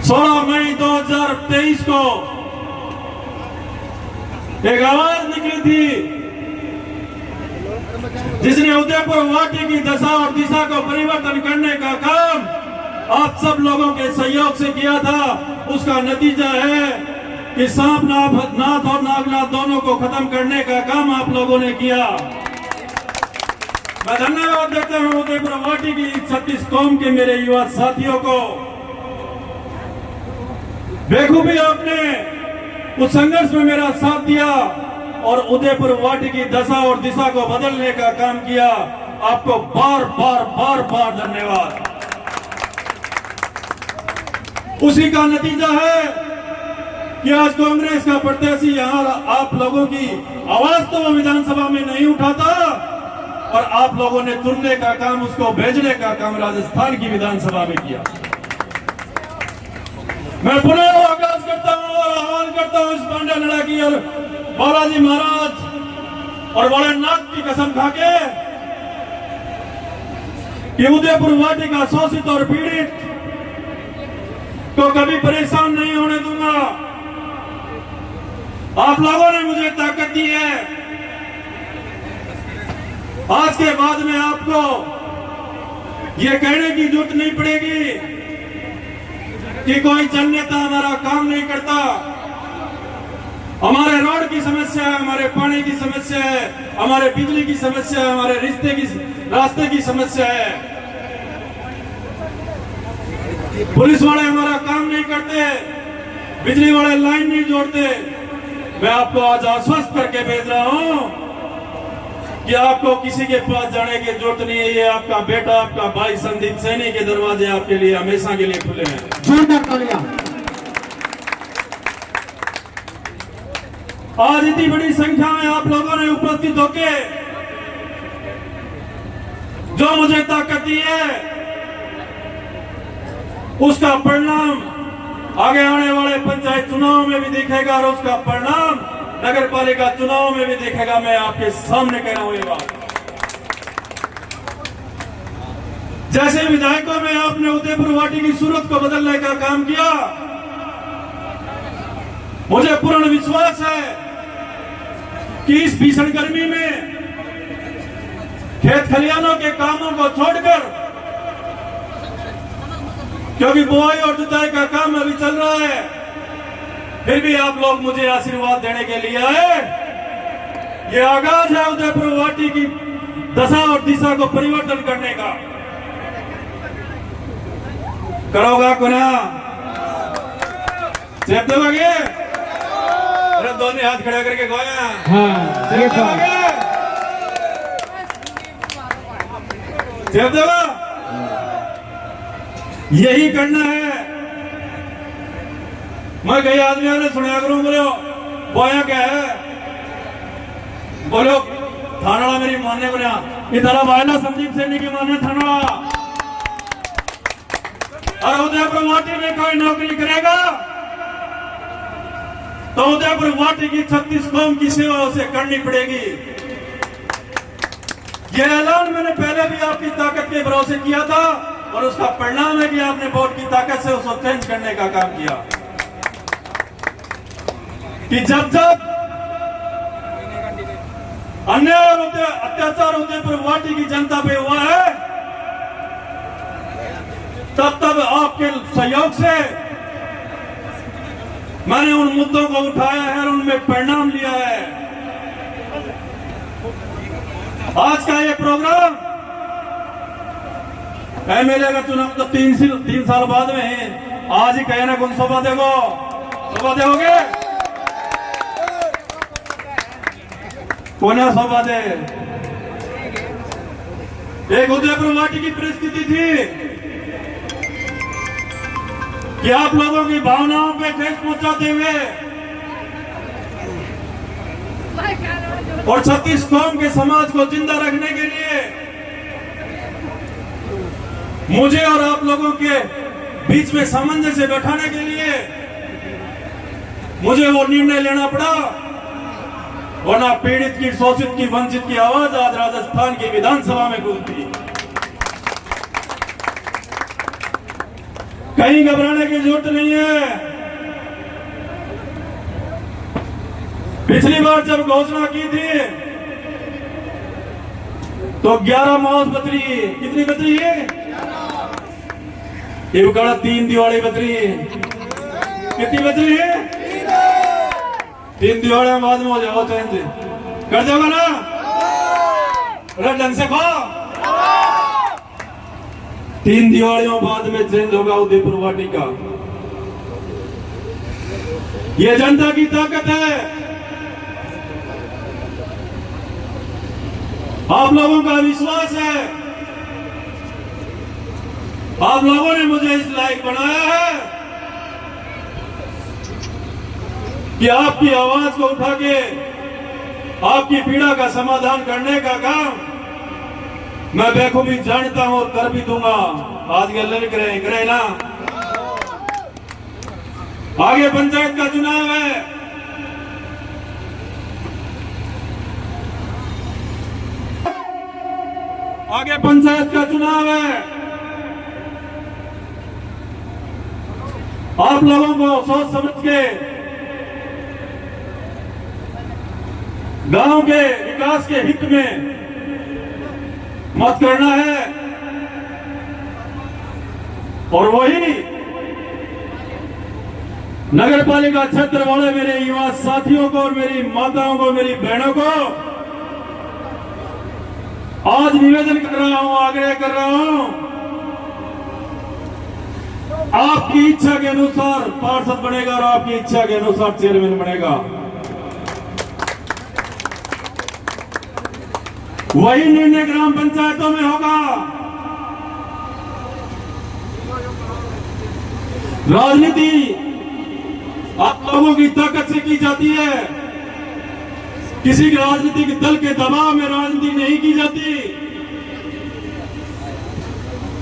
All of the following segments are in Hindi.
16 मई 2023 को एक आवाज निकली थी जिसने उदयपुर वाटी की दशा और दिशा को परिवर्तन करने का काम आप सब लोगों के सहयोग से किया था। उसका नतीजा है कि सांप नाथ और नागनाथ दोनों को खत्म करने का काम आप लोगों ने किया। मैं धन्यवाद देता हूं उदयपुर वाटी की 36 कौम के मेरे युवा साथियों को। बेखूबी आपने उस संघर्ष में मेरा साथ दिया और उदयपुर वाटी की दशा और दिशा को बदलने का काम किया। आपको बार बार धन्यवाद। उसी का नतीजा है कि आज कांग्रेस का प्रत्याशी यहां आप लोगों की आवाज तो वो विधानसभा में नहीं उठाता और आप लोगों ने चुनने का काम, उसको भेजने का काम राजस्थान की विधानसभा में किया। मैं पुनः आगाज करता हूं और आह्वान करता हूं इस पांड्या लड़ाकी और बालाजी महाराज और भोलेनाथ की कसम खाके कि उदयपुर वाटी का शोषित और पीड़ित को कभी परेशान नहीं होने दूंगा। आप लोगों ने मुझे ताकत दी है। आज के बाद में आपको ये कहने की जरूरत नहीं पड़ेगी कि कोई चंद नेता हमारा काम नहीं करता। हमारे रोड की समस्या है, हमारे पानी की समस्या है, हमारे बिजली की समस्या है, हमारे रास्ते की समस्या है। पुलिस वाले हमारा काम नहीं करते, बिजली वाले लाइन नहीं जोड़ते। मैं आपको आज आश्वस्त करके भेज रहा हूं कि आपको किसी के पास जाने की जरूरत नहीं है। ये आपका बेटा, आपका भाई संदीप सैनी के दरवाजे आपके लिए हमेशा के लिए खुले हैं। आज इतनी बड़ी संख्या में आप लोगों ने उपस्थित होके जो मुझे ताकत दी है, उसका परिणाम आगे आने वाले पंचायत चुनाव में भी दिखेगा और उसका परिणाम नगर पालिका चुनाव में भी दिखेगा। मैं आपके सामने कह रहा हूं ये बात। जैसे विधायकों में आपने उदयपुर वाटी की सूरत को बदलने का काम किया, मुझे पूर्ण विश्वास है कि इस भीषण गर्मी में खेत खलिहानों के कामों को छोड़कर, क्योंकि बुआई और जुताई का काम अभी चल रहा है, फिर भी आप लोग मुझे आशीर्वाद देने के लिए आए। ये आगाज है उदयपुर वाटी की दशा और दिशा को परिवर्तन करने का। करोगा कुना चेप देवागे? अरे दोनों हाथ खड़ा करके गोया। चेप देवा, यही करना है। मैं कई आदमियों ने सुना करूं, बोलो बोया क्या है, बोलो थानाड़ा मेरी मानने को इधर वायला संदीप सैनी की मानने थानाड़ा और उदयपुर वाटी में कोई नौकरी करेगा तो उदयपुर वाटी की 36 कौम की सेवा उसे करनी पड़ेगी। यह ऐलान मैंने पहले भी आपकी ताकत के भरोसे किया था और उसका परिणाम है कि आपने वोट की ताकत से उसको चेंज करने का काम किया। कि जब अन्याय और अत्याचार उदयपुर वाटी की जनता पे हुआ है, तब आपके सहयोग से मैंने उन मुद्दों को उठाया है और उनमें परिणाम लिया है। आज का ये प्रोग्राम एमएलए का चुनाव तो 3 साल बाद में है। आज ही कहे ना कौन सौदा देगो, सौदा दोगे कोना सौदा दे। एक उदयपुर वाटी की परिस्थिति थी कि आप लोगों की भावनाओं पे ठेस पहुंचाते हुए और 36 कौम के समाज को जिंदा रखने के लिए मुझे और आप लोगों के बीच में सामंजस्य बैठाने के लिए मुझे वो निर्णय लेना पड़ा, वरना पीड़ित की, शोषित की, वंचित की आवाज आज राजस्थान की विधानसभा में गूंजती। कहीं घबराने की जरूरत नहीं है। पिछली बार जब घोषणा की थी तो 11 मौत बच रही है। कितनी बच रही है? ये बड़ा 3 दिवाली बच रही है। कितनी बच रही है? 3 दिवाली में बाद में हो जाओ, चैन से कर दोगे ना? अरे ढंग से खो। 3 दिवालियों बाद में चेंज होगा उदयपुर वाटिका। ये जनता की ताकत है। आप लोगों का विश्वास है। आप लोगों ने मुझे इस लायक बनाया है कि आपकी आवाज को उठा के आपकी पीड़ा का समाधान करने का काम मैं बेखूबी जानता हूं और कर भी दूंगा। आज गले करे ना। आगे पंचायत का चुनाव है। आगे पंचायत का चुनाव है। आप लोगों को सोच समझ के गांव के विकास के हित में मत करना है। और वही नगर पालिका क्षेत्र वाले मेरे युवा साथियों को और मेरी माताओं को, मेरी बहनों को आज निवेदन कर रहा हूं, आग्रह कर रहा हूं, आपकी इच्छा के अनुसार पार्षद बनेगा और आपकी इच्छा के अनुसार चेयरमैन बनेगा। वही निर्णय ग्राम पंचायतों में होगा। राजनीति आप लोगों की ताकत से की जाती है। किसी राजनीतिक दल के दबाव में राजनीति नहीं की जाती।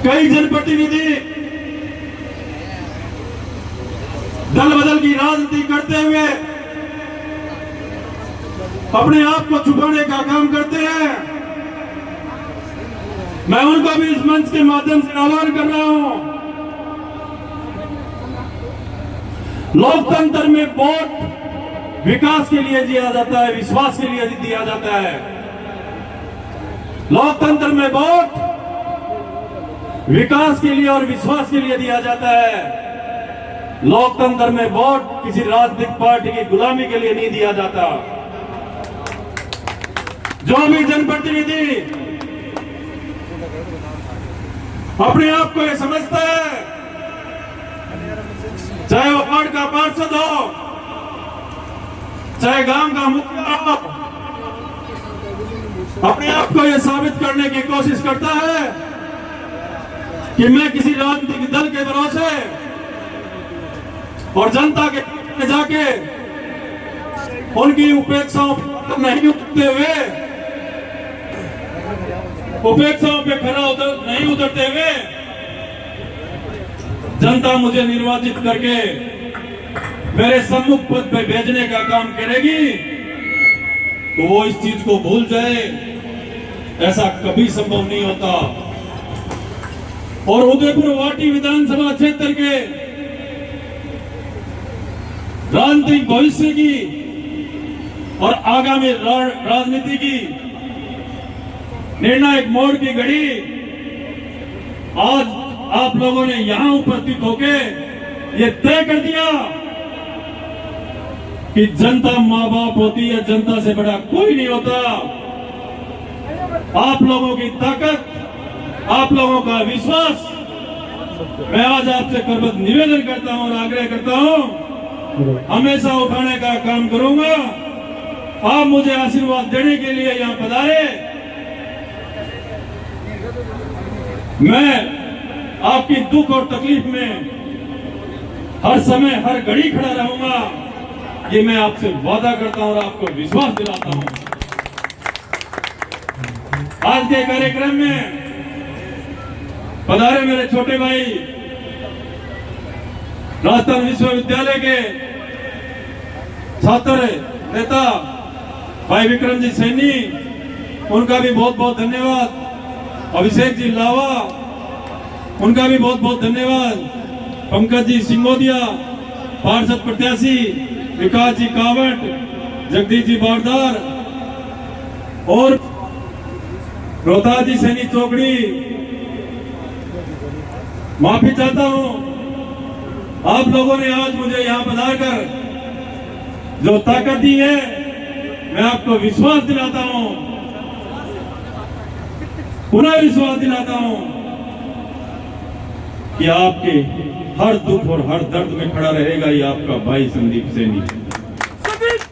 कई जनप्रतिनिधि दल बदल की राजनीति करते हुए अपने आप को छुपाने का काम करते हैं। मैं उनको भी इस मंच के माध्यम से आह्वान कर रहा हूं। लोकतंत्र में वोट विकास के लिए दिया जाता है, विश्वास के लिए दिया जाता है। लोकतंत्र में वोट विकास के लिए और विश्वास के लिए दिया जाता है। लोकतंत्र में वोट किसी राजनीतिक पार्टी की गुलामी के लिए नहीं दिया जाता। जो भी जनप्रतिनिधि अपने आप को ये समझता है, चाहे वो वार्ड का पार्षद हो, चाहे गांव का मुखिया हो, अपने आप को यह साबित करने की कोशिश करता है कि मैं किसी राजनीतिक दल के भरोसे और जनता के में जाके उनकी उपेक्षाओं पर नहीं उतरते हुए, उपेक्षाओं पे खरा नहीं उतरते हुए जनता मुझे निर्वाचित करके मेरे सम्मुख पद पे भेजने का काम करेगी, तो वो इस चीज को भूल जाए, ऐसा कभी संभव नहीं होता। और उदयपुर वाटी विधानसभा क्षेत्र के राजनीतिक भविष्य की और आगामी राजनीति की निर्णायक मोड़ की घड़ी आज आप लोगों ने यहां उपस्थित होके ये तय कर दिया कि जनता मां बाप होती है, जनता से बड़ा कोई नहीं होता। आप लोगों की ताकत, आप लोगों का विश्वास मैं आज आपसे करबद्ध निवेदन करता हूं और आग्रह करता हूं, हमेशा उठाने का काम करूंगा। आप मुझे आशीर्वाद देने के लिए यहां पधारे। मैं आपकी दुख और तकलीफ में हर समय हर घड़ी खड़ा रहूंगा, ये मैं आपसे वादा करता हूं और आपको विश्वास दिलाता हूं। आज के कार्यक्रम में पधारे मेरे छोटे भाई राजस्थान विश्वविद्यालय के छात्र नेता भाई विक्रम जी सैनी, उनका भी बहुत बहुत धन्यवाद। अभिषेक जी लावा, उनका भी बहुत बहुत धन्यवाद। पंकज जी सिंगोदिया, पार्षद प्रत्याशी विकास जी कावट, जगदीश जी बारदार और रोहतास जी सैनी चौकड़ी। माफी चाहता हूं, आप लोगों ने आज मुझे यहां बुलाकर जो ताकत दी है, मैं आपको विश्वास दिलाता हूं, पुनः विश्वास दिलाता हूं कि आपके हर दुख और हर दर्द में खड़ा रहेगा ये आपका भाई संदीप सैनी।